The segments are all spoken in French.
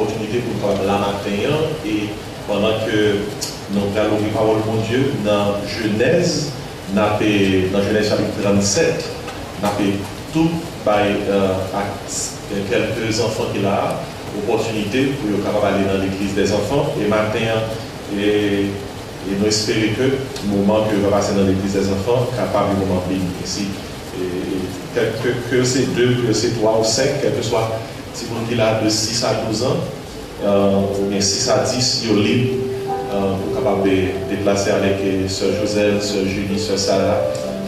opportunité pour nous la matin et pendant que nous allons la parole de Dieu dans Genèse, dans Genèse chapitre 37, nous avons tout par quelques enfants qui a opportunité pour nous aller dans l'église des enfants et matin et nous espérons que le moment que va passer dans l'église des enfants capable de moment béni ici. Que c'est 2, que c'est 3 ou 5, quel que soit si vous qui là de 6 à 12 ans, ou bien 6 à 10, il est libre pour capable de déplacer avec Sœur Joselle, Sœur Julie, Sœur Sarah,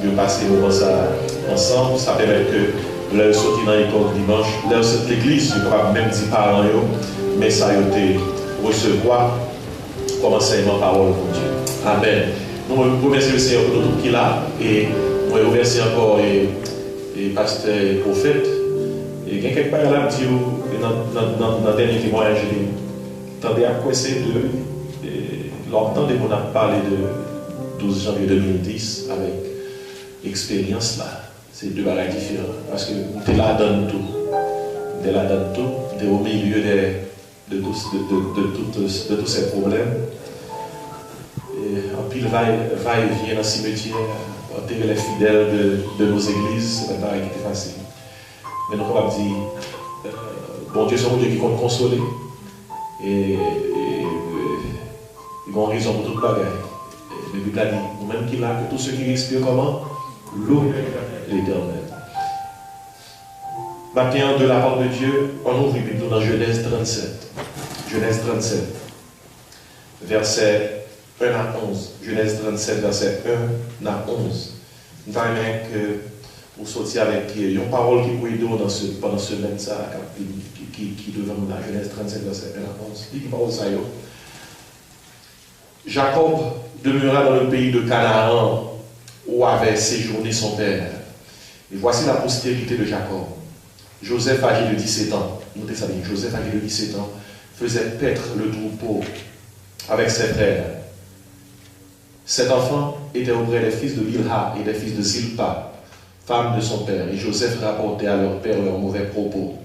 de passer le moment ça ensemble. Ça permet que leur sortir dans l'école dimanche, leur sortir l'église, je ne peux pas même dire parents, mais ça a été recevoir comme enseignement parole pour Dieu. Amen. Nous remercions le Seigneur pour tout qui est là et nous remercions encore et pasteur et prophète. Et il y a quelque part là dit dans le dernier témoignage, attendez à quoi c'est de longtemps qu'on a parlé de 12 janvier 2010 avec expérience là. C'est deux bagages différents. Parce que tu es là dans tout. Tu es là dans tout. Tu es au milieu de tous ces problèmes. Et en pile va et vient dans le cimetière, enterrer les fidèles de nos églises, c'est pas qui était facile. Mais nous on va dire, bon Dieu c'est un Dieu qui compte consoler. Et ils ont raison pour toute bagaille. Le Bible a dit, nous-mêmes qu'il a, que tous ceux qui respirent comment louent l'Éternel. Matin de la part de Dieu, on ouvre plutôt dans Genèse 37. Genèse 37, verset 1 à 11. Genèse 37, verset 1 à 11. Nous avons que vous sortiez avec une parole qui peut aider pendant ce semaine qui devant nous, la Genèse 37, verset 1 à 11. Qui parle ça? Jacob demeura dans le pays de Canaan où avait séjourné son père. Et voici la postérité de Jacob. Joseph, âgé de 17 ans, notez ça bien, Joseph, âgé de 17 ans, faisait paître le troupeau avec ses frères. Cet enfant était auprès des fils de Bilha et des fils de Zilpa, femme de son père, et Joseph rapportait à leur père leurs mauvais propos.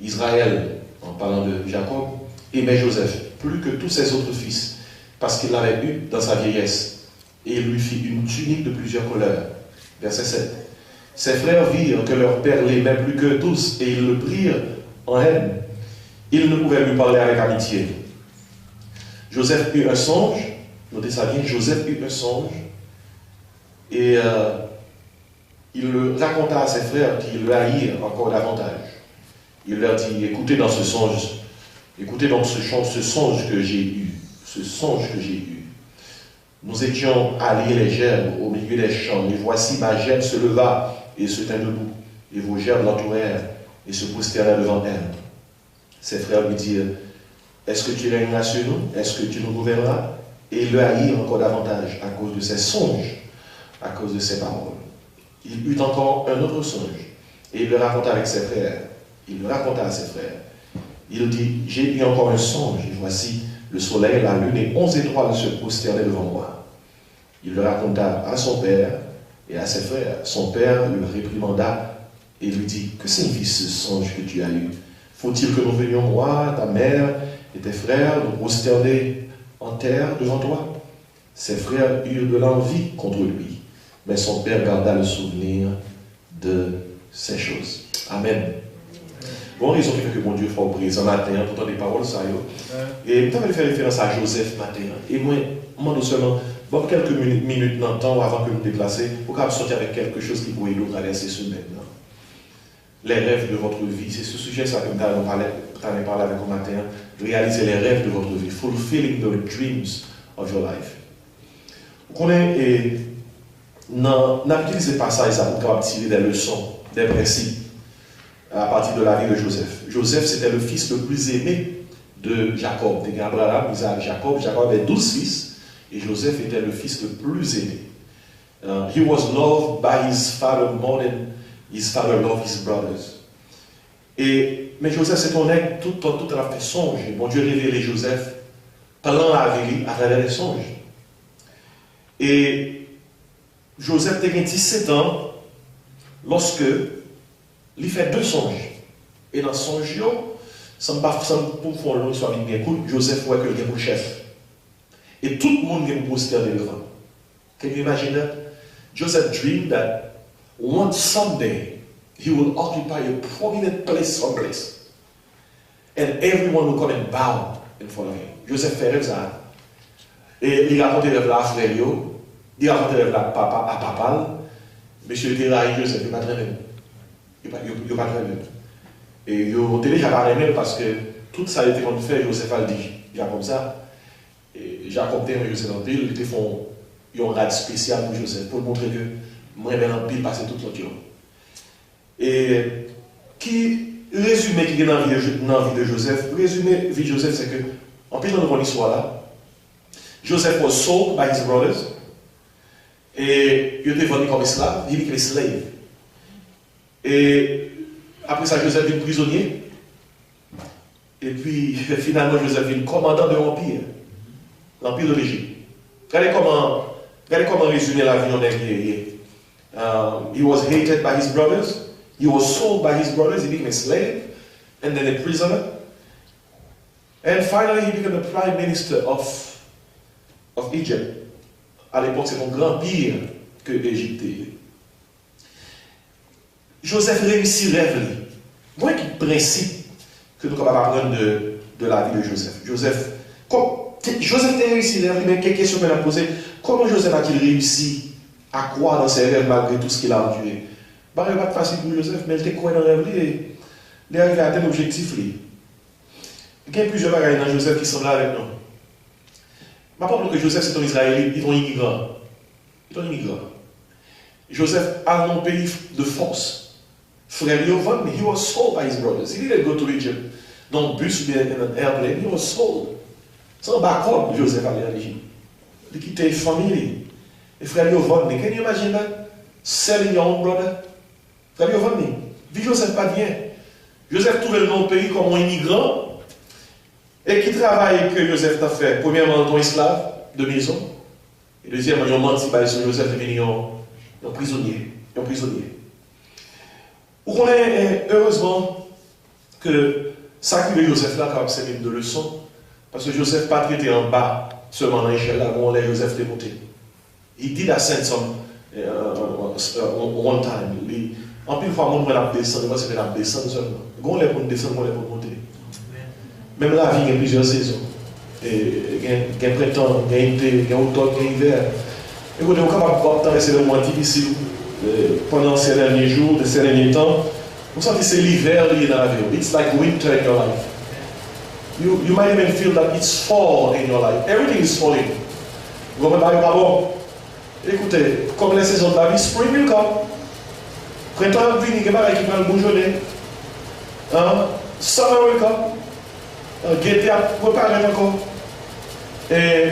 Israël, en parlant de Jacob, aimait Joseph plus que tous ses autres fils, parce qu'il l'avait eu dans sa vieillesse, et il lui fit une tunique de plusieurs couleurs. Verset 7. Ses frères virent que leur père l'aimait plus que tous, et ils le prirent en haine. Ils ne pouvaient lui parler avec amitié. Joseph eut un songe, notez ça bien, Joseph eut un songe, et il le raconta à ses frères qui le haïrent encore davantage. Il leur dit, écoutez dans ce songe, écoutez dans ce songe que j'ai eu, ce songe que j'ai eu. Nous étions alliés les gerbes au milieu des champs, et voici ma gerbe se leva et se tint debout, et vos gerbes l'entourèrent et se prosternèrent devant elle. Ses frères lui dirent, est-ce que tu régneras sur nous? Est-ce que tu nous gouverneras? Et ils le haïrent encore davantage à cause de ses songes, à cause de ses paroles. Il eut encore un autre songe, et il le raconta avec ses frères. Il le raconta à ses frères. Il dit, j'ai eu encore un songe, et voici le soleil, la lune et 11 étoiles se prosternaient devant moi. Il le raconta à son père et à ses frères. Son père le réprimanda et lui dit, que signifie ce songe que tu as eu? Faut-il que nous venions, moi, ta mère et tes frères, nous prosterner en terre devant toi? Ses frères eurent de l'envie contre lui, mais son père garda le souvenir de ces choses. Amen. Bon, raison qui fait que mon Dieu soit au présent matin, tout des paroles, ça y est. Et tu avais fait référence à Joseph matin. Et moi, demande seulement, bon, quelques minutes dans le temps avant que nous nous déplacions, pour qu'on sortir avec quelque chose qui pourrait nous traverser ce maintenant. Les rêves de votre vie, c'est ce sujet ça que nous avons parlé avec au matin. Réaliser les rêves de votre vie. Fulfilling the dreams of your life. Vous connaissez, n'utilisez ces passages pour tirer des leçons, des principes à partir de la vie de Joseph. Joseph, c'était le fils le plus aimé de Jacob. De Abraham, Isaac, Jacob. Jacob avait 12 fils et Joseph était le fils le plus aimé. He was loved by his father more than his father loved his brothers. Mais Joseph s'est honnête tout à fait songe. Bon Dieu révélait Joseph pendant la vie à travers les songes. Et Joseph avait 17 ans lorsque il fait deux songes. Et dans son songe, sans pour faire une histoire bien cool, Joseph voit que il est le chef. Et tout le monde est prosterné devant. Can you imagine that? Joseph dreamed that one someday he will occupy a prominent place someplace. And everyone will come and bow in front of him. Joseph fait rêve ça. Et il raconte rêve là à frère, il raconte rêve là à papa. Monsieur était là, Joseph, il n'est pas très même. Il n'est pas très même. Et il était déjà pas même parce que tout ça a été fait, Joseph a dit, il y a comme ça. Et Jacob et Joseph en pile, ils font un rad spécial pour Joseph, pour montrer que moi, je en pile passer toute l'autre. Et qui résumé qui est dans la vie de Joseph, résumé vie de Joseph, c'est que, en pile dans l'histoire là, Joseph was sold by his brothers, et il était vendu comme esclave, il became a slave. Et après ça, Joseph devient prisonnier, et puis finalement, Joseph devient commandant de l'Empire, l'Empire de l'Égypte. Regardez comment résumer la vie d'un guerrier. He was hated by his brothers. He was sold by his brothers. He became a slave and then a prisoner. And finally, he became the prime minister of Egypt. À l'époque, c'est un grand pire que l'Égypte. Joseph réussit rêve. Moi, qui principe que nous sommes capables d'apprendre de la vie de Joseph. Joseph a réussi rêve, mais quelle question qu'on a posée? Comment Joseph a-t-il réussi à croire dans ses rêves malgré tout ce qu'il a enduré? Ce n'est pas facile pour Joseph, mais il était quoi dans le rêve, il est arrivé à tel objectif. Il y a plusieurs bagages dans Joseph qui sont là avec nous. Je ne pense pas que Joseph c'est un Israélite, il est un immigrant. Il est un immigrant. Joseph a un pays de force. Frère Yovan, he was sold by his brothers. He didn't go to Egypt. Dans le bus ou bien in an airplane, he was sold. C'est un backup, Joseph allait en Égypte. Il quittait la famille. Et frère Yovan, can you imagine that? Selling your own brother? Frère Yovan, vie Joseph pas bien. Joseph trouvait le nom pays comme un immigrant. Et qui travaille que Joseph a fait? Premièrement, un esclave de maison. Et deuxièmement, il a menti par Joseph devenu un prisonnier. Un prisonnier. Vous connaissez heureusement que ça qui est Joseph là, comme c'est une de leçon. Parce que Joseph n'a pas traité en bas, seulement dans l'échelle là, où on est Joseph démonté. He did ascend some one time. En plus, il faut qu'on a descendu, parce qu'on a descendu seulement. On est pour descendre, on est pour monter. Même la vie, il y a plusieurs saisons. Il y a printemps, il y a été, il y a automne, il y a hiver. Et vous êtes capable de temps, c'est le moins difficile. Pendant ces derniers jours, ces derniers temps, vous sentez que c'est l'hiver lié dans la vie. It's like winter in your life. You might even feel that it's fall in your life. Everything is falling. Vous comprenez pas bon? Écoutez, comme les saisons de la vie, spring will come. Printemps vient, il y a des qui vont bouger. Summer will come. L'été a préparé encore. Et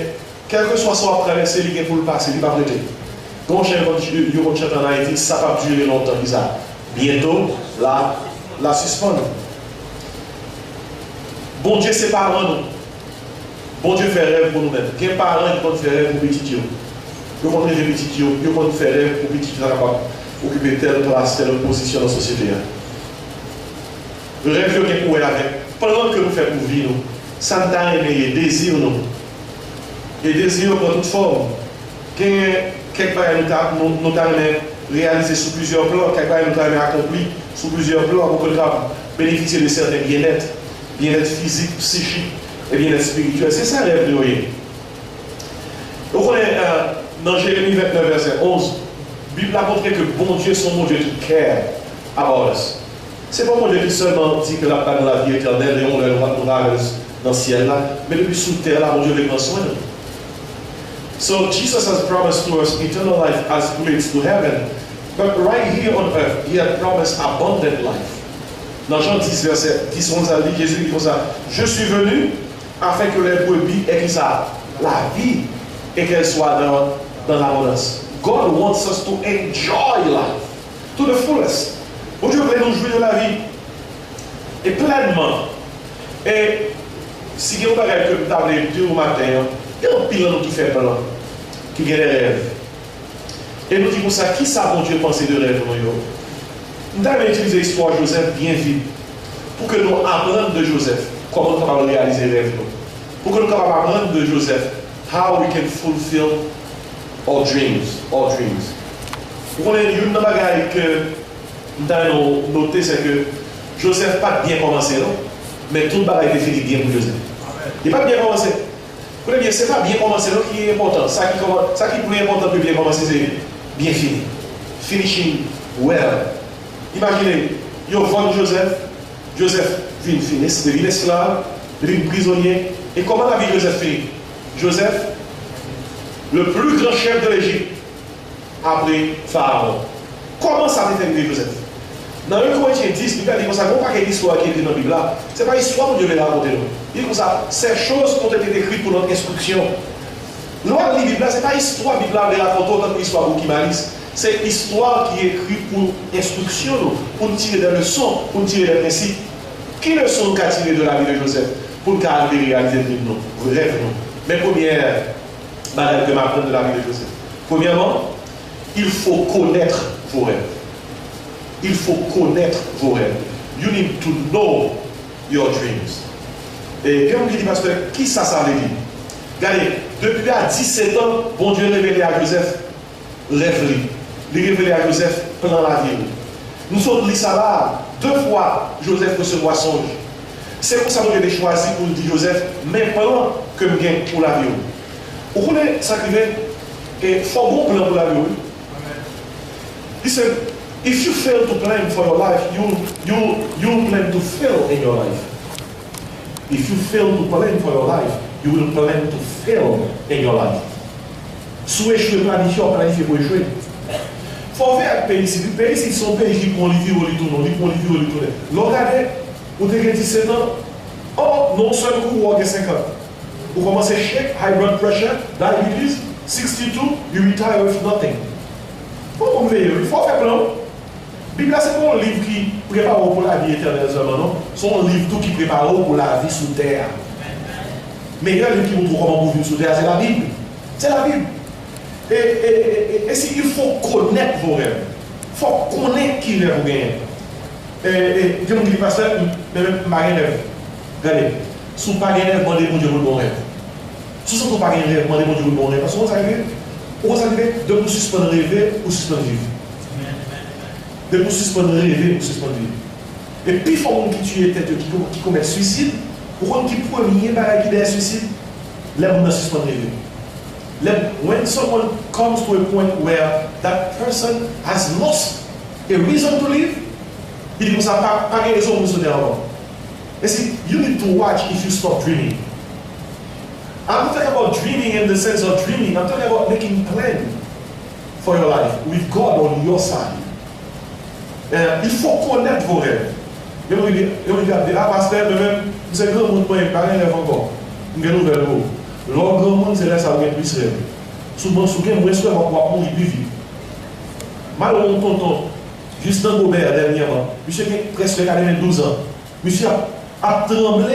quel que soit son traversée, il est pour le passer, il va prêter. Quand je chante en Haïti, ça va durer longtemps. Bientôt, la suspendre. Bon Dieu, c'est parents nous. Bon Dieu fait rêve pour nous-mêmes. Il y a des parents qui vont faire rêve pour petit Dieu. Ils vont faire petit Dieu. Ils vont faire rêve pour petit Dieu. Occuper telle place, telle position dans la société. Le rêve que nous avons avec. Pendant que nous faisons pour vivre, ça nous a aimé, désir nous. Et désir prend toute forme. Quelque part, nous avons réalisé sous plusieurs plans, quelque part, nous avons accompli sous plusieurs plans pour que nous bénéficier de certains bien-être physique, psychique et bien-être spirituel. C'est ça le rêve de Noé. Donc, dans Jérémie 29, verset 11, la Bible a montré que bon Dieu, son bon Dieu, to care about us. C'est pas mon Dieu qui seulement dit que la part de la vie éternelle et on le rave dans le ciel là, mais depuis sous terre là, mon Dieu les prend soin de nous. So Jesus has promised to us eternal life as relates to heaven, but right here on earth, He had promised abundant life. Dans Jean 10, verset 10, 11, Jésus dit comme ça, je suis venu afin que les brebis aient la vie et qu'elles soient dans l'abondance. God wants us to enjoy life to the fullest. Bon Dieu veut nous jouir de la vie et pleinement. Et si vous avez que vous avez dit au matin, il y a un pilote qui fait plan, qui a des rêves. Et nous disons ça, qui ça, bon Dieu, penser de rêve? Nous avons utilisé l'histoire de Joseph bien vite pour que nous apprenions de Joseph comment nous pouvons réaliser les rêves. Pour que nous puissions apprendre de Joseph how we can fulfill our dreams. Vous connaissez une bagaille que nous avons noté, c'est que Joseph n'a pas bien commencé, non? Mais tout le bagage est fini bien pour Joseph. Il n'a pas bien commencé. Vous connaissez bien, ce n'est pas bien commencé non, qui est important. Ça qui est plus important que bien commencer, c'est bien fini. Finishing well. Imaginez, il y a Joseph devient esclave, devient prisonnier. Et comment la vie de Joseph finit? Joseph, le plus grand chef de l'Égypte, après Pharaon. Comment ça a été Joseph? Dans 1 Corinthiens 10, il dit comme ça, pas quelle histoire qui est écrite dans la Bible là. Ce n'est pas l'histoire que Dieu veut raconter. Il dit comme ça, ces choses ont été écrites pour notre instruction. Loi de la Bible là, ce n'est pas l'histoire que la Bible là raconte autant que l'histoire pour qui malice. C'est l'histoire qui est écrite pour instruction, pour nous tirer des leçons, pour nous tirer des principes. Quelle leçon qu'a tiré de la vie de Joseph pour nous réaliser nos rêves? Mais première bagage que m'apprendre de la vie de Joseph. Premièrement, il faut connaître vos rêves. Il faut connaître vos rêves. You need to know your dreams. Et bien, on dit, pasteur, qui ça veut dire? Regardez, depuis à 17 ans, bon Dieu révélé à Joseph, rêve-lui. Il révélé à Joseph pendant la vie. Nous sommes dit ça là, 2 fois, Joseph recevoir songe. C'est pour ça que j'ai choisi pour dire Joseph, mais pendant que je gagne pour la vie. Vous connaissez ça qui vient? Et il faut un bon plan pour la vie. Listen, if you fail to plan for your life, you plan to fail in your life. If you fail to plan for your life, you will plan to fail in your life. Si vous échouez, planifiez pour échouer. Il faut faire un pays ici. Les pays ici sont pays qui prennent les vies, ils prennent les vies. Regardez, vous avez 17 ans, oh, non seulement vous avez 5 ans. Vous commencez à shake, high blood pressure, diabetes, 62, you retire with nothing. Il faut faire plan. La Bible, c'est pas un livre qui prépare pour la vie éternelle seulement, non? C'est un livre tout qui prépare pour la vie sous terre. Mais il y a un livre qui montre comment vous vivez sous terre, c'est la Bible. C'est la Bible. Et si il faut connaître vos rêves, il faut connaître qui rêve vous gagnez. Et je me dis, pasteur, je n'ai pas de rêve. Regardez, si vous n'avez pas de rêve, demandez mon Dieu pour le bon rêve. Si vous n'avez pas de rêve, demandez mon Dieu pour le bon rêve. Parce que vous savez, de vous suspendre rêver ou suspendre vivre. De vous suspendre rêver ou suspendre vivre. Et puis, il faut que tu aies qui commet suicide, ou qui premier qui est suicide, là, vous ne suspendre rêver. When someone comes to a point where that person has lost a reason to live, il dit que ça n'a pas de raison de se dire avant. You see, you need to watch if you stop dreaming. I'm not talking about dreaming in the sense of dreaming. I'm talking about making plans for your life with God on your side. Il faut connaître vos rêves. Je me dis, ah, pasteur, vous êtes grand monde pour un parent rêve encore. Vous avez une nouvelle mot. L'homme grand monde, c'est là ça va plus rêve. Souvent, souvent, moi, je vais mourir plus vite. Malheureusement, mon tonton, Justin Gobert, dernièrement, monsieur a presque 12 ans. Monsieur a tremblé.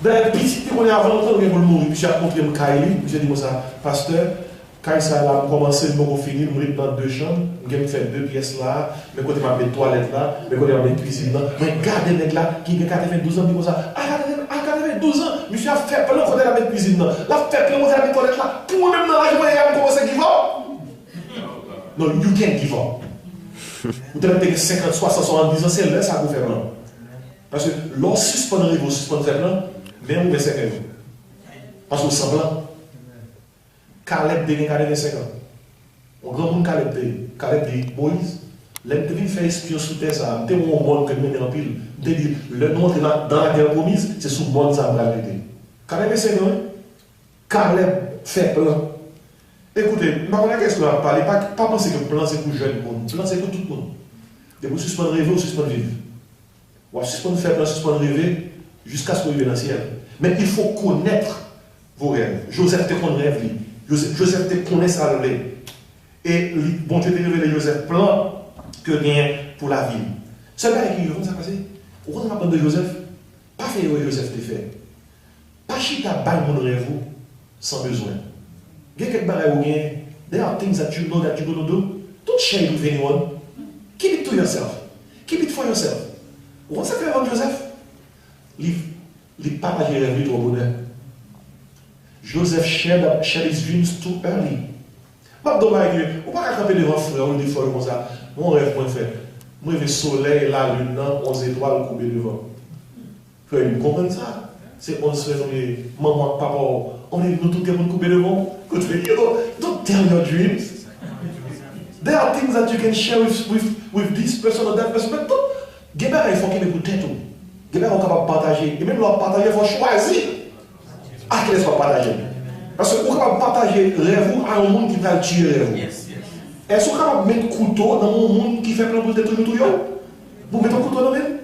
Dans un petit peu qu'on est avant de mourir, monsieur a montré un Kaili. Monsieur a dit, ça, pasteur, quand ça a commencé, je vais finir, je vais dans 2 chambres, je vais faire 2 pièces là, mais quand je vais mettre toilette là, mais quand je vais mettre cuisine là, mais regardez le mec là, qui a 92 ans, il dit ça, ah, 12 ans, monsieur a fait plein de la cuisine là, la fait plein de la toilette là, pour même dans la journée, il a commencé à give up. Non, you can't give up. Vous devez 50, 60, 70 ans, c'est là ça vous fait plan. Parce que lorsque suspendrez vous suspendez plan, même vous êtes parce que vous semblant. Caleb de 45 ans. On grand monde Caleb de Moïse. L'aime de faire espion sous terre ça. T'es un monde que nous en pile. T'es dit le nom dans la terre promise, c'est sous monde ça va arrêter. Caleb est 5 ans. Caleb fait plan. Écoutez, ma première question à parler, pas penser que le plan c'est pour jeune monde. Le plan c'est pour tout le monde. De vous suspendre rêver ou suspendre vivre. Ou suspendre faire plan, suspendre rêver jusqu'à ce que vous viviez dans le ciel. Mais il faut connaître vos rêves. Joseph te connaît rêve lui. Joseph te connaît ça rêve. Et bon Dieu te révélé Joseph plan que rien pour la vie. C'est là qui comment ça passe. On va apprendre de Joseph. Pas faire Joseph te fait. Pas chita bail mon rêve sans besoin. Il y a quelques barrières où there are things that you know that you don't do. Don't share it with anyone. Keep it to yourself. Keep it for yourself. Vous savez faire Joseph? il partage les rêves au bonheur. Joseph shared his dreams too early. Pas de dommage, on va pas camper devant frère, on dit fois comme ça. Mon rêve, moi, fait. Moi, le soleil, la lune, 11 étoiles coupées devant. Frère, vous comprenez ça? C'est 11 frères, maman, papa, on est nous tous les monde coupés devant. Don't tell your dreams. There are things that you can share with this person or that person. Mais tout, il faut qu'il me écoute tout. Il faut capable partager. Et même leur partager, il faut choisir à qui laisse partager. Parce que vous pouvez partager rêve à un monde qui va tuer rêve. Est-ce que vous pouvez mettre couteau dans un monde qui fait plein de détruire tout? Vous mettez un couteau dans le même?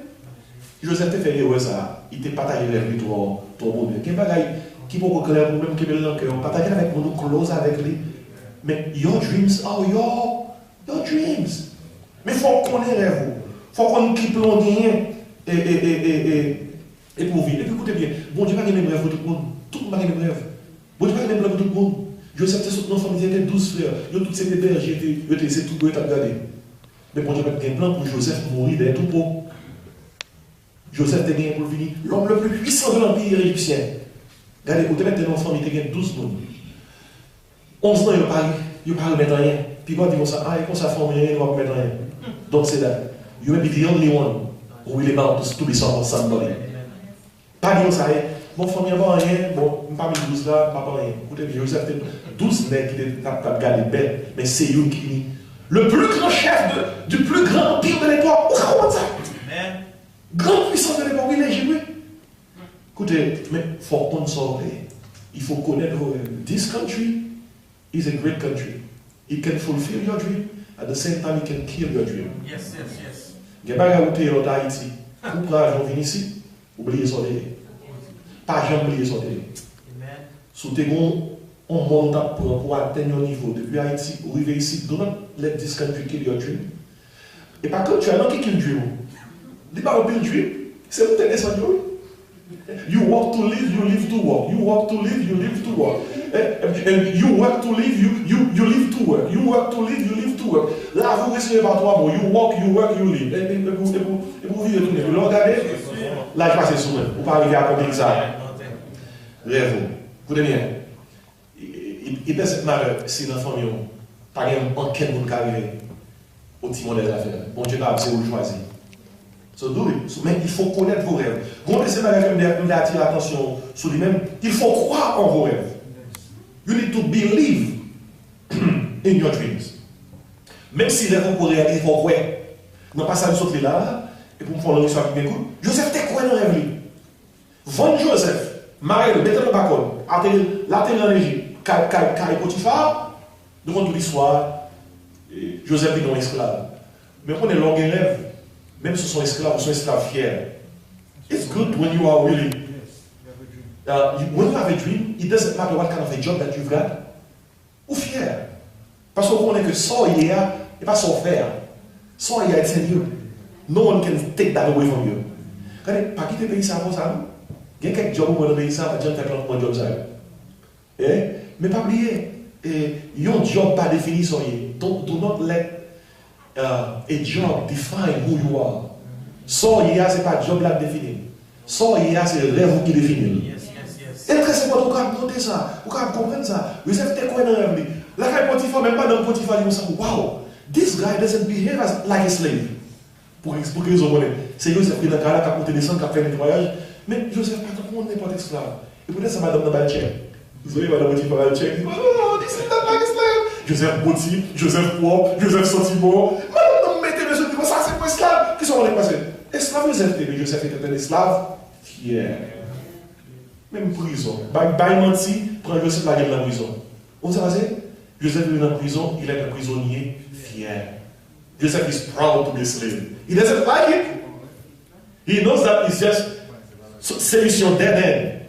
Joseph te fait l'erreur ça. Il te partage rêve ton bonheur. Quel bagage qui peut vous clair pour même qui veut l'enquête. Partager avec nous, close avec lui. Mais your dreams are your dreams. Mais il faut qu'on ait rêve. Il faut qu'on quitte l'on et pour vivre. Et puis écoutez bien, bon Dieu pas de même rêve pour tout le monde. Tout le monde n'a pas de même rêve. Bon Dieu pas de même rêve pour tout le monde. Joseph était dans la famille, il y avait 12 frères. Ils ont tous ces bergers, ils étaient tout pour regarder. Mais bon Dieu pas de plan pour Joseph mourir derrière tout pot. Joseph était gagné pour venir. L'homme le plus puissant de l'empire égyptien. Regardez, vous avez dans la famille, il y a 12 personnes. 11 ans, il ne parle pas de rien. Puis quand il dit ça, il ça forme rien, il ne va pas mettre rien. Donc c'est là. You may be the only one who will about to be somebody. Pas dire ça, bon, famille n'a pas rien, bon, parmi les 12 là, pas rien. Écoutez, Joseph, 12 nègres qui étaient gardés bêtes, mais c'est lui qui est le plus grand chef du plus grand empire de l'époque. Vous comprenez ça? Grande puissance de l'époque, il est Jésus. Écoutez, mais il faut qu'on sorte. Il faut connaître vos rêves. This country is a great country. It can fulfill your dream. At the same time, it can kill your dream. Yes, yes, yes. Il y a pas de route en Haïti. Vous pouvez venir ici, oubliez son télé. Pas jamais oublier son télé. Sous tes bons, on monte pour atteindre un niveau. Depuis Haïti, vous arrivez ici, do not let this country kill your dream. Et par contre, tu as un qui kill dream. Dis pas un dream, c'est vous tenez son dream. You walk to live, you live to walk. You walk to live, you live to walk. And you work to live, you live to work. You work to live, you live to work. Là, vous recevez par trois mots. You walk, you work, you live. Et vous vivez tout. Vous regardez, là, je passe sous moi. Vous ne pouvez pas arriver à accomplir ça. Rêve. Écoutez bien. Il peut être malheureux si l'enfant n'est pas en quel monde qui arrive au timon des affaires. Bon Dieu, c'est vous choisir. Mais il faut connaître vos rêves. Vous laissez ma rêve nous attirer l'attention sur lui-même. Il faut croire en vos rêves. You need to believe in your dreams. Même si les rêves pour réaliser, il faut croire. Non pas ça nous sauter là, et pour me faire l'histoire qui m'écoute. Joseph t'es quoi dans le rêve? Vendre Joseph, marié, mettez le bacon, l'atterrir en Égypte, Caille Potiphar, devant toute l'histoire, Joseph est un esclave. Mais on est long et rêve. Même si son esclave fier. It's good when you are really. When you have a dream, it doesn't matter what kind of a job that you've got. Ou fier. Parce qu'on connaît que ça, il y a, et pas son faire. Ça, il y a, it's in you. No one can take that away from you. Regardez, pas quitter le pays, ça avance ça. Il y a quelques jobs où le pays, ça, pas dire que job ça. Mais pas oublier, your job pas défini, so do not let a job define who you are. So, il y a, c'est pas job là défini. So, il y a, c'est rêve qui définit. Et très simplement, vous pouvez noter ça, vous pouvez comprendre ça. Vous avez fait quoi dans le rêve? Là, quand Potiphar, même pas dans Potiphar, il me semble, wow, this guy doesn't behave like a slave. Pour que les hommes c'est Joseph qui est dans le cas là, qui a porté des sangs, qui a fait un nettoyage. Mais Joseph, pas tout le monde n'est pas esclave. Et peut-être ça madame dans le chèque. Vous voyez, madame Potiphar dans le chèque, il dit, oh, this is not like a slave. Joseph Boti, Joseph Propre, Joseph Sentiment. Madame, mettez le jeune, ça c'est pas esclave. Qui sont les passés? Esclave Joseph, mais Joseph était un esclave fier. Même prison. By menti, prend Joseph la gueule dans la prison. Vous savez, Joseph est dans la prison, il est un prisonnier fier. Joseph is proud to be a slave. He doesn't like it. He knows that it's just solution dead end.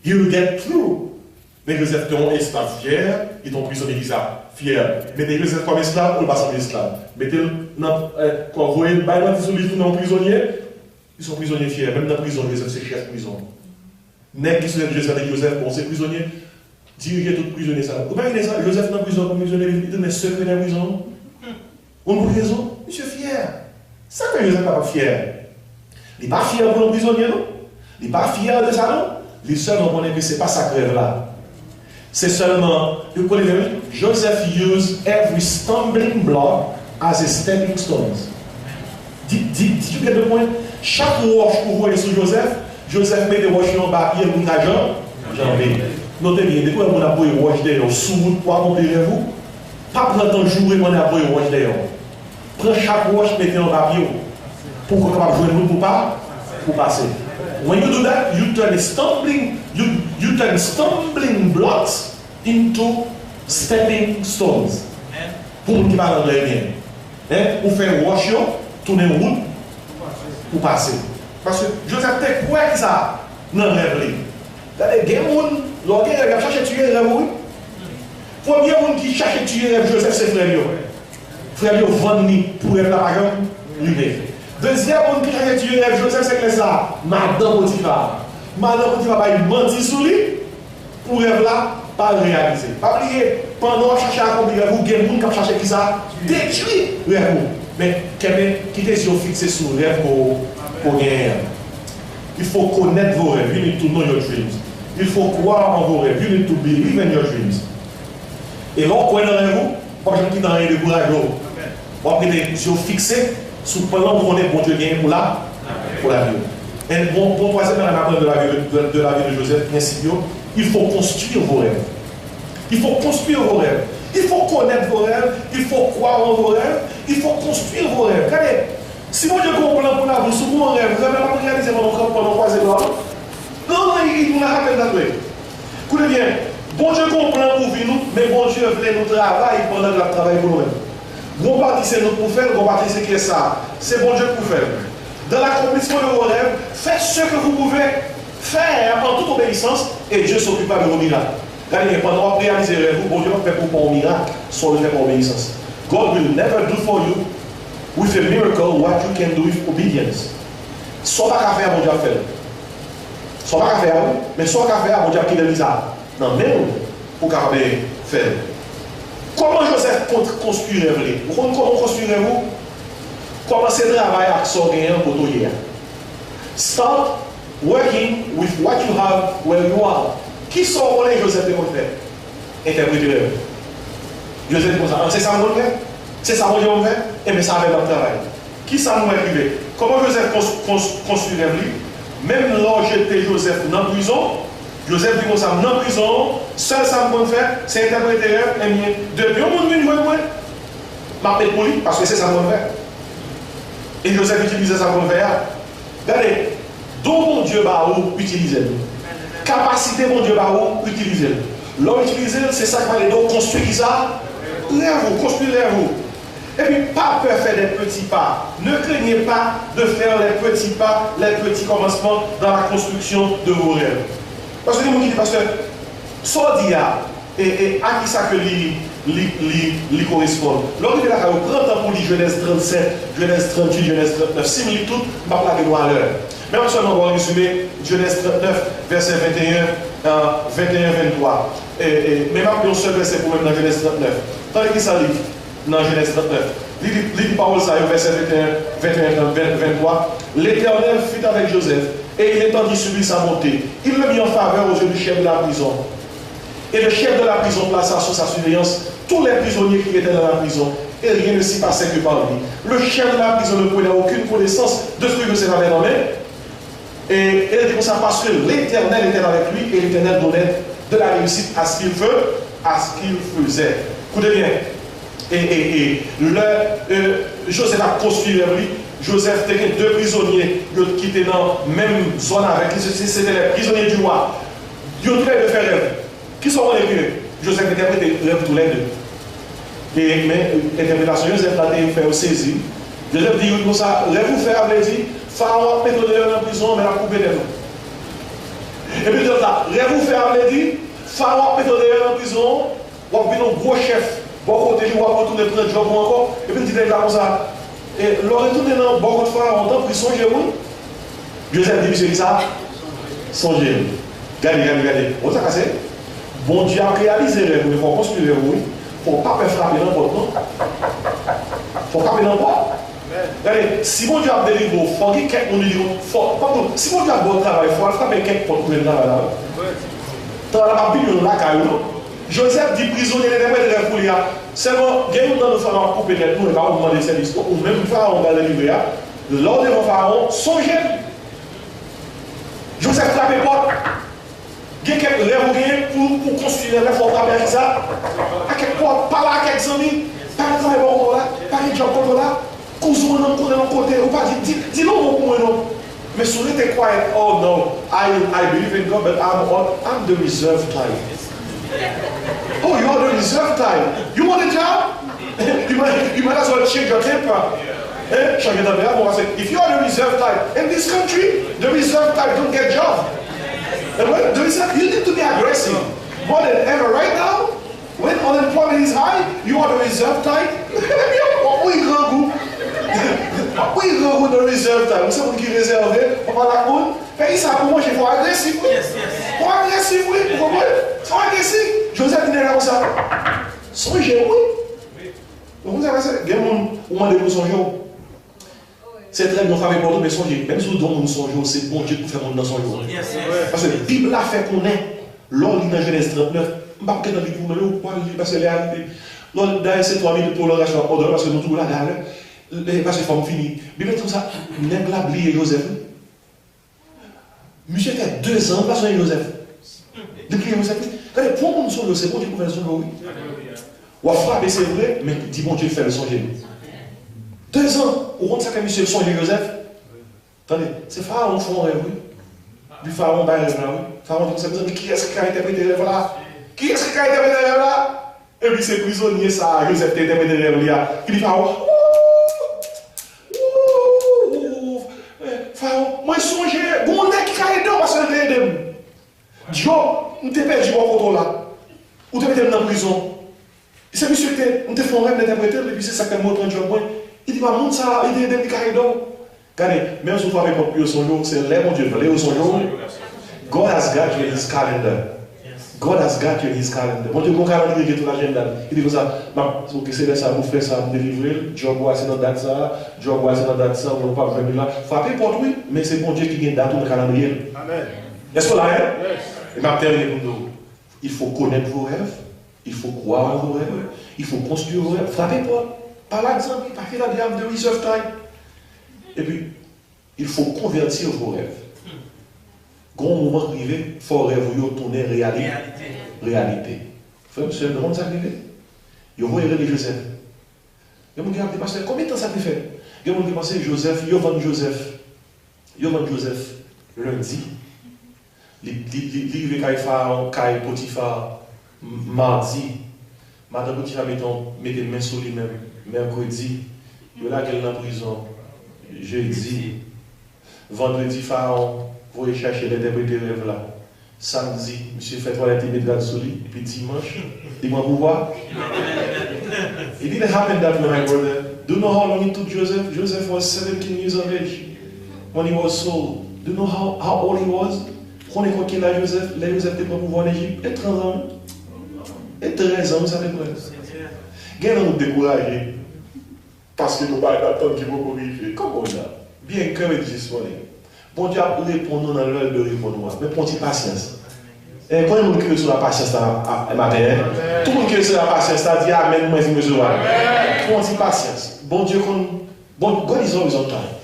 He will get through. Mais Joseph est un esclave fier, il est un prisonnier fier. Mettez Joseph comme esclave, ou pas comme esclave. Mettez-le quand vous voyez le bail dans les prisonniers, ils sont prisonniers fiers. Même dans la prison, Joseph c'est chef de prison. N'est qui se lève Joseph, bon, c'est prisonnier, diriger tout prisonnier ça. Vous voyez ça, Joseph dans la prison, comme prisonnier, il donne secret dans la prison. On a raison, monsieur fier. Ça que Joseph n'est pas fier. Il n'est pas fier pour le prisonnier, non? Il n'est pas fier de ça, non? Il seulement connaît que ce n'est pas sa crève là. C'est seulement, vous connaissez, Joseph used every stumbling block as a stepping stone. Did you get the point? Chaque roche que vous voyez sur Joseph, Joseph met des roches en papier pour l'argent. Notez bien, depuis qu'on a pris roche d'ailleurs, sous route pour accomplir vous, pas prendre temps de jouer qu'on a pris roche d'ailleurs. Prenez chaque roche, mettez en papier pour qu'on puisse jouer pour passer. When you do that, you turn stumbling blocks into stepping stones. Pour qui va rendre bien. Vous faites roche, tourner en route pour passer. Parce que Joseph te quoi que ça non rêve. Regardez, il y a des gens qui cherchent à tuer rêve. Premier monde qui cherche à tuer rêve Joseph, c'est frère. Frère vendu pour rêve la bagarre, lui. Deuxième monde qui cherche à tuer rêve Joseph, c'est que ça, Madame Potiphar. Madame Potiphar va mentir sur lui pour rêve là, pas réaliser. Pas oublier, pendant que chercher à accomplir rêve, il y a des gens qui cherchent qui ça, détruire rêve. Mais qui est fixé sur le rêve pour gagner? Il faut connaître vos rêves. You need to know your dreams. Il faut croire en vos rêves. You need to believe in your dreams. Et lorsque vous connaissez vos rêves, pas de gens qui n'ont rien de courage. Vous avez des yeux fixés sur le plan qu'on est bon Dieu gagner pour la vie. Et bon troisième élément de la vie de Joseph, il faut construire vos rêves. Il faut construire vos rêves. Il faut connaître vos rêves, il faut croire en vos rêves, il faut construire vos rêves. Regardez, si mon Dieu comprend pour la vie, sur mon rêve, vous n'avez pas réalisé pendant 3 ans. Non, il nous l'a rappelé d'après. Écoutez bien, bon Dieu comprend pour nous, mais bon Dieu voulait nous travailler pendant que nous travaillons pour nous-mêmes. Bon parti c'est nous pour faire, bon parti c'est qui est ça. C'est bon Dieu pour faire. Dans l'accomplissement de vos rêves, faites ce que vous pouvez faire en toute obéissance et Dieu s'occupera de vos miracles. Regardez, pendant que vous réalisez les rêves, bon Dieu va faire pour un miracle, soit le fait pour obéissance. God will never do for you with a miracle what you can do with obedience. Soit pas qu'à faire, bon Dieu va faire. Soit pas qu'à faire, mais soit qu'à faire, bon Dieu qui est bizarre. Non, même pour qu'à faire. Comment Joseph construit les rêves? Comment construirez-vous? Commencez à travailler avec son gagnant pour tout hier. Start working with what you have where you are. Qui sont les Joseph de faire? Interpréter les rêves. Joseph dit comme ça. C'est ça qu'on fait? C'est ça qu'on fait? Et bien ça va dans le travail. Qui ça nous est? Comment Joseph construit les rêves? Même lorsque j'étais Joseph dans la prison, Joseph dit comme ça, dans la prison, seul ça qu'on fait, c'est interpréter les rêves. Et bien, depuis au monde vient jouer moi, m'appelle pour lui, parce que c'est ça qu'on fait. Et Joseph utilisait ça qu'on fait. Regardez, d'où mon Dieu va utiliser. Capacité mon Dieu va utiliser. L'homme utiliser, c'est ça qu'il va donc construire ça. Lève-vous, construisez-vous. Et puis, pas peur de faire des petits pas. Ne craignez pas de faire les petits pas, les petits commencements dans la construction de vos rêves. Parce que les gens qui disent, parce que, Sordia, et à qui ça que lui correspond. Lorsque il a pris le temps pour lire Genèse 37, Genèse 38, Genèse 39, 6 minutes toutes, je ne vais pas plaquer à l'heure. Mais on seulement va résumer Genèse 39, verset 21-23. Mais pas un seul verset pour même dans Genèse 39. Tandis qu'il ça lit dans Genèse 39. Lit parole ça, verset 21-23. L'Éternel fut avec Joseph et il étendit sur lui sa bonté. Il le mit en faveur aux yeux du chef de la prison. Et le chef de la prison plaça sous sa surveillance tous les prisonniers qui étaient dans la prison. Et rien ne s'y passait que par lui. Le chef de la prison ne prenait aucune connaissance de ce que Joseph avait dans main. Et elle dit comme ça parce que l'Éternel était avec lui et l'Éternel donnait de la réussite à ce qu'il faisait. Écoutez bien. Joseph a construit vers lui. Joseph était 2 prisonniers qui étaient dans la même zone avec lui. C'était les prisonniers du roi. Ils ont traité de faire rêve. Qui sont les rêves? Joseph interprète les rêves tous les deux. Mais l'interprétation, Joseph a fait saisir. Joseph dit comme ça, rêve vous faire, avait dit, Pharaon a mis dans la prison, mais la coupé des noms. Et puis de ça, rêve vous faire, avait dit, Pharaon a mis dans la prison, on a vu un gros chef, bon côté, on va retourner prendre job encore, et puis il dit comme ça, et le retourner dans bon côté Pharaon, on a pris son géou. Joseph dit, monsieur, ça, son géou. Regardez, on s'est cassé. Bon Dieu a réalisé les rêves, il faut construire les rêves. Il ne faut pas frapper n'importe quoi. Il faut frapper n'importe quoi. Regardez, si mon Dieu a délivré, il faut que quelqu'un nous dise, si mon Dieu a bon travail, il faut frapper quelqu'un pour trouver le travail là. Dans la Bible, là, Joseph dit prisonnier, il n'est pas de pour lui. Seulement, il y a une dans nos femmes à couper net, nous, et pas demander service, ou même Pharaon va délivrer. Lors de Pharaon, songez. Joseph frappe les portes. Il y a quelques rêves pour construire les forts avec ça. À quelques portes, pas là, à quelques amis. Par exemple, là, par exemple, là, cousin, non, côté, ou pas, dis non, pour moi, non. Mais si vous êtes quiet, oh no, I believe in God, but I'm the reserve type. Oh, you are the reserve type. You want a job? you might as well change your temper. If you are the reserve type, in this country, the reserve type don't get job. The reserve, you need to be aggressive. More than ever right now, when unemployment is high, you are the reserve type. Oui, le reserve type. Vous savez qui réserve, on va la cour. Pays ça pour moi, il faut agressif. Faut agressif, oui. Faut agressif. Joseph il est là comme ça. Songez, oui. Vous savez ça, il y a un moment de songer. C'est très bien, famille pour nous, mais songez. Même si vous donnez un songer, c'est bon Dieu pour faire mon dans son jour. Parce que la Bible a fait qu'on est. Lors de Genèse 39, je ne sais pas dans le livre, mais parce que lors d'ailleurs, c'est 3000 pour le reste, parce que nous trouvons la dalle. Parce que faut finir. Bible dit comme ça, n'est pas oublié Joseph. Monsieur fait 2 ans, pas son Joseph. Depuis Joseph, regardez, pour mon son, c'est bon Dieu pour faire son jour. Ou à frapper, c'est vrai, mais dis bon Dieu fait le songer. 2 ans, au compte ça que monsieur songe Joseph. Attendez, c'est Pharaon font rêve, oui. Puis Pharaon va rêve là, oui. Pharaon dit mais qui est-ce qui a interprété le rêve là? Qui est-ce qui a interprété le rêve là? Et puis c'est prisonnier ça, Joseph a interprété le rêve là. Il dit Pharaon. Moi, je songe, bon, on est qui a aidé, parce que je aidé. Dieu, on t'a perdu mon contrôle là. On t'a mis dans la prison. Et c'est monsieur qui t'a fait un rêve d'interpréter, et puis c'est ça que moi, quand je vois, il dit, mon ça, il dit, il a aidé. Regardez, même si vous avez compris son jour, c'est là, mon Dieu, là, son jour. God has got you in his calendar. God has got you in his calendar. Mon Dieu, mon calendrier est tout l'agenda. Il dit comme ça, c'est ça, vous faites ça, vous délivrez, Job voit c'est dans date ça, Job voit c'est dans date ça, on ne va pas venir là. Frappez porte, oui, mais c'est bon Dieu qui vient date dans le calendrier. Amen. Est-ce que là, hein? Et ma terminer pour nous. Il faut connaître vos rêves, il faut croire en vos rêves, il faut construire vos rêves. Frappez porte, par l'exemple, par la diable de reserve time. Et puis, il faut convertir vos rêves. Grand moment privé, il faut rêver, tourner réalité. Frère, monsieur, demande ça privé. Il faut rêver Joseph. Il y a des gens qui pensent, combien de temps ça fait? Il y a des gens qui pensent, Joseph, il vend Joseph lundi. Il va Pharaon, Caille Potiphar, mardi. Madame Potiphar mettez main sur lui-même. Mercredi, il y a quelqu'un en prison. Jeudi, vendredi, Pharaon. Vous allez chercher l'interpréter rêve là. Samedi, monsieur fait toilette immédiate sur lui. Et puis dimanche, il va pouvoir. It didn't happen that way, my brother. Do you know how long it took Joseph? Joseph was 17 years of age when he was sold. Do you know how old he was? Quand on est conquis là, Joseph, là, Joseph était pas pouvoir en Égypte. Et 30 ans. Et 13 ans, vous savez quoi? Gagnez nous décourager. Parce que nous n'avons pas attendre qu'il va corriger. Comment on a? Bien encouraged this morning. Bon Dieu a répondu dans l'heure de répondre. Mais pour une patience. Et quand on crie sur la patience à matin, tout le monde crie sur la patience, ça dit Amen, moi, je me pour une patience. Bon Dieu, God is always on time.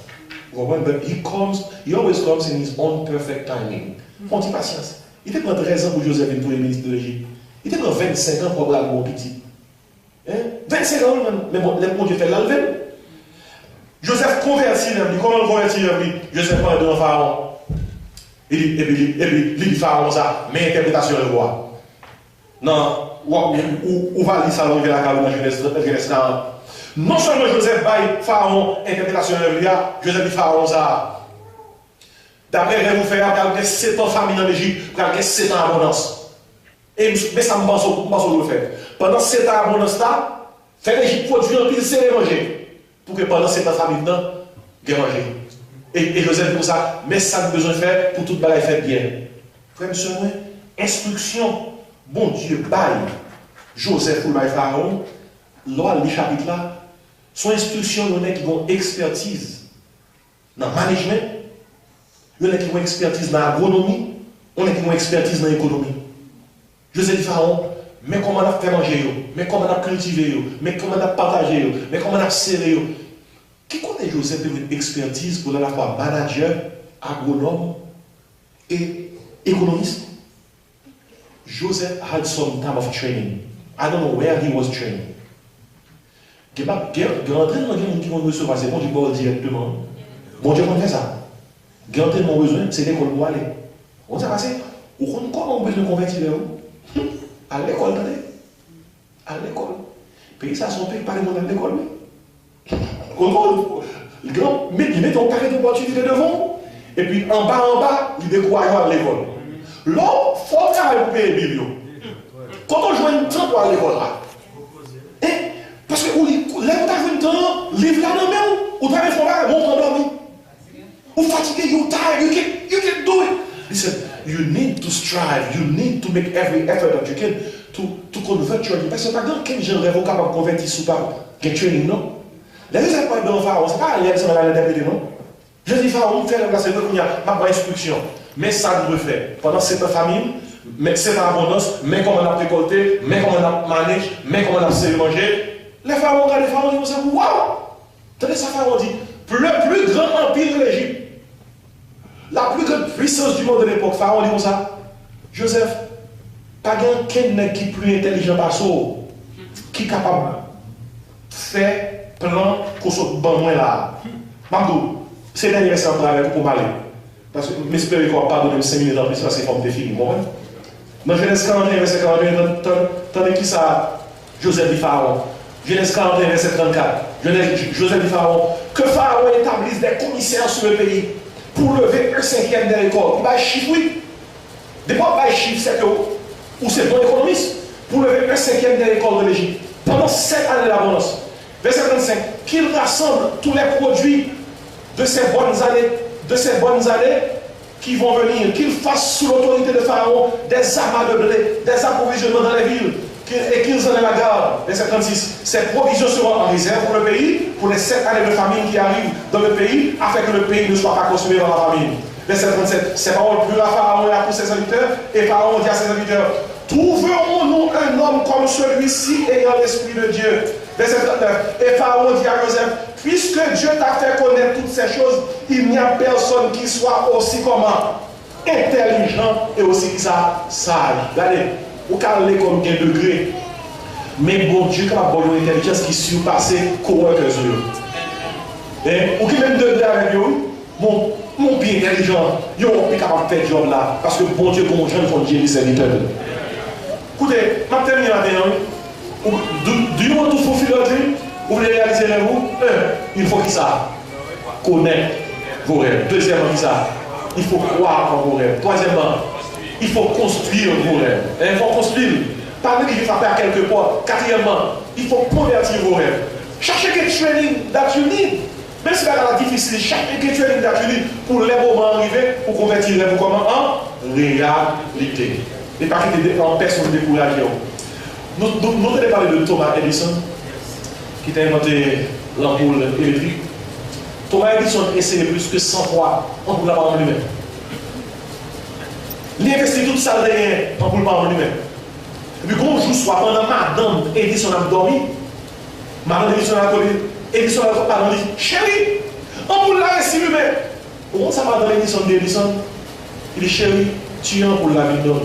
But he always comes in his own perfect timing. Pour une patience. Il était prend 13 ans pour Joseph pour le ministre de l'Égypte. Il était prend 25 ans pour avoir mon petit. 25 ans, mais bon Dieu fait l'enlever. Joseph convertit, comment convertir Joseph prend devant Pharaon. Et puis, il dit Pharaon ça, mais interprétation le roi. Non, où va lire ça dans la cave dans Genèse 40. Non seulement Joseph baille Pharaon, interprétation le roi, Joseph dit Pharaon ça. D'après vous faire, il y a 7 ans de famille dans l'Égypte, il y a 7 ans d'abondance. Mais ça me pense au le faire. Pendant 7 ans d'abondance, fait l'Égypte produire un pile serré manger. Pour que pendant 7 ans, famille dedans, il manger. Et Joseph dit pour ça, mais ça a besoin de faire pour toute bagaille faite bien. Frère, monsieur, instruction, bon Dieu, baille Joseph pour le Pharaon, lors du chapitre là, Son instruction, il y en a qui ont expertise dans le management, il y en a qui ont expertise dans l'agronomie, il y en a qui ont expertise dans l'économie. Joseph dit Pharaon, mais comment on a fait manger, mais comment on a cultivé, mais comment on a partagé, mais comment on a serré. Qui connaît Joseph de expertise pour à la fois manager, agronome et économiste? Joseph had some time of training. I don't know where he was trained. Il y a des gens qui vont recevoir, c'est bon, je parle directement. Bon Dieu, on fait ça. Il y a tellement besoin, c'est l'école pour aller. On s'est passé, comment on peut se convertir où? À l'école, attendez. À l'école. Pays ça, son pays, pas de monde à l'école. Le grand, il met ton carré d'opportunité devant. Et puis en bas, il découvre à l'école. L'homme, il faut travailler pour payer les billes. Quand on joue un temps pour aller à l'école, parce que là, vous avez un temps, livre là dans même, vous travaillez pour faire bon temps dormir. Vous fatiguez, you tired, you can do it. Listen, you need to strive, you need to make every effort that you can to convert your life. Parce que par exemple, quel genre de capable de convertir sous par get training, non? Les gens ne sont pas dans le pharaon, ce n'est pas à l'aide, c'est à l'interpréter, non? Je dis pharaon, faire la c'est qu'il y a ma instruction. Mais ça nous fait pendant cette famille, mais c'est en abondance, mais comment on a récolté, mais comment on a managé, mais comment on a servi manger. Les pharaons, quand les pharaons disent, waouh! Tenez ça, pharaon dit, le plus grand empire de l'Égypte, la plus grande puissance du monde de l'époque, pharaon dit comme ça, Joseph, pas quelqu'un qui est plus intelligent par soi, qui est capable de faire plan pour ce bon moins là. Mamdou, c'est le dernier exemple avec pour parler. Parce que j'espère qu'on va pas donner 5 minutes en plus, c'est comme défini. Dans Genèse 41, verset 41, tandis qui ça, Joseph dit Pharaon. Genèse 41, verset 34. Joseph dit Pharaon, que Pharaon établisse des commissaires sur le pays pour lever un cinquième des récoltes. Il va chiffre, oui. Des fois, il va chiffre, c'est que, ou c'est bon économiste, pour lever un cinquième des récoltes de l'Égypte. Pendant 7 années d'abondance. Verset 35. Qu'il rassemble tous les produits de ces bonnes années qui vont venir, qu'il fasse sous l'autorité de Pharaon des amas de blé, des approvisionnements dans les villes, et qu'ils en aient la garde. Verset 36. Ces provisions seront en réserve pour le pays, pour les 7 années de famine qui arrivent dans le pays, afin que le pays ne soit pas consumé dans la famine. Verset 37. Ces paroles plurent à Pharaon et à tous ses serviteurs, et Pharaon dit à ses serviteurs, trouverons-nous un homme comme celui-ci ayant l'esprit de Dieu? Verset 39. Et Pharaon dit à Joseph, puisque Dieu t'a fait connaître toutes ces choses, il n'y a personne qui soit aussi comment intelligent et aussi qui soit sage. Regardez, au cas où comme un degré, mais bon Dieu qui a une intelligence qui surpasse coworkers. Et au qui même degré avec eux, mon bien intelligent, ils sont capable de faire ce job là, parce que bon Dieu, comme jeune, font Dieu serviteur. Écoutez, je vais terminer maintenant. Do you want to fulfill your dream? Vous voulez réaliser les vous? Il faut qu'il ça connaître vos rêves. Deuxièmement, il faut croire en vos rêves. Troisièmement, il faut construire vos rêves. Il faut construire. Pas que je frappe à quelque part. Quatrièmement, il faut convertir vos rêves. Cherchez quel training that you need. Même si c'est difficile, cherchez quel training that you need pour les moments arrivés, pour convertir les rêves comment en réalité. Et pas que en personne découragée. Nous allons parler de Thomas Edison, qui a inventé l'ampoule électrique. Thomas Edison a essayé plus que 100 fois l'ampoule par lui-même. Il a investi toute sa dernière ampoule par lui-même. Et puis, quand on joue soit pendant Madame Edison a dormi, Madame Edison a collé, Edison a parlé, chérie, ampoule là est si lui-même. Comment ça va dans Edison d'Edison? Il dit, chérie, tu es ampoule la vie d'homme.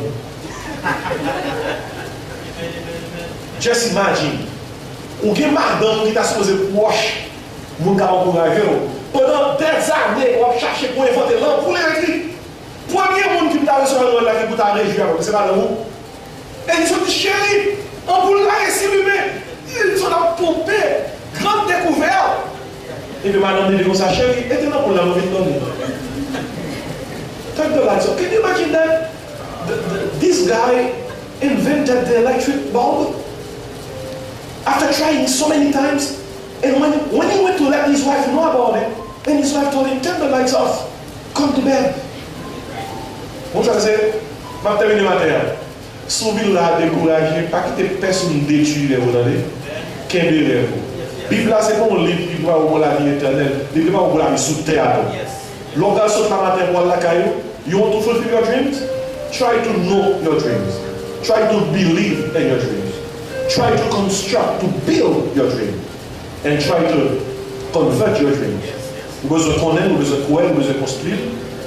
Just imagine, ou bien madame qui t'a supposé proche, mon gars pour arriver. Pendant des années, on va chercher pour inventer l'ampoule électrique. Premier monde qui t'a reçu là qui t'a réjoui, c'est pas l'amour. Et ils sont dit, chérie, ampoule là est si lui-même. Ils sont pompé, grande découverte. Et puis madame dit comme ça, chérie, et t'es là pour la mauvaise donner. Talk to that. So can you imagine that? This guy invented the electric bulb. After trying so many times, and when he went to let his wife know about it, then his wife told him, turn the lights off, come to bed. Bon, ça c'est, je vais terminer ma terre. Si vous voulez décourager, pas que personne détruire vous, qu'un vous. Bible là, c'est pas un livre qui doit avoir la vie éternelle. La Bible doit avoir la vie sous terre. Lorsque saute la matin pour la caillou, you want to fulfill your dreams? Try to know your dreams. Try to believe in your dreams. Try to construct, to build your dream. And try to convert your dreams. Vous besoin de connaître, vous besoin de croire, vous besoin de construire,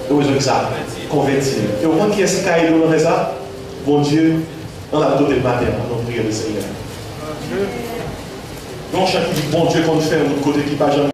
vous besoin de ça, convertir. Et au moins qui est-ce qui dans ça? Bon Dieu, on a doté le matin, on prie le Seigneur. Donc chaque dit bon Dieu qu'on fait de l'autre côté qui pas jamais.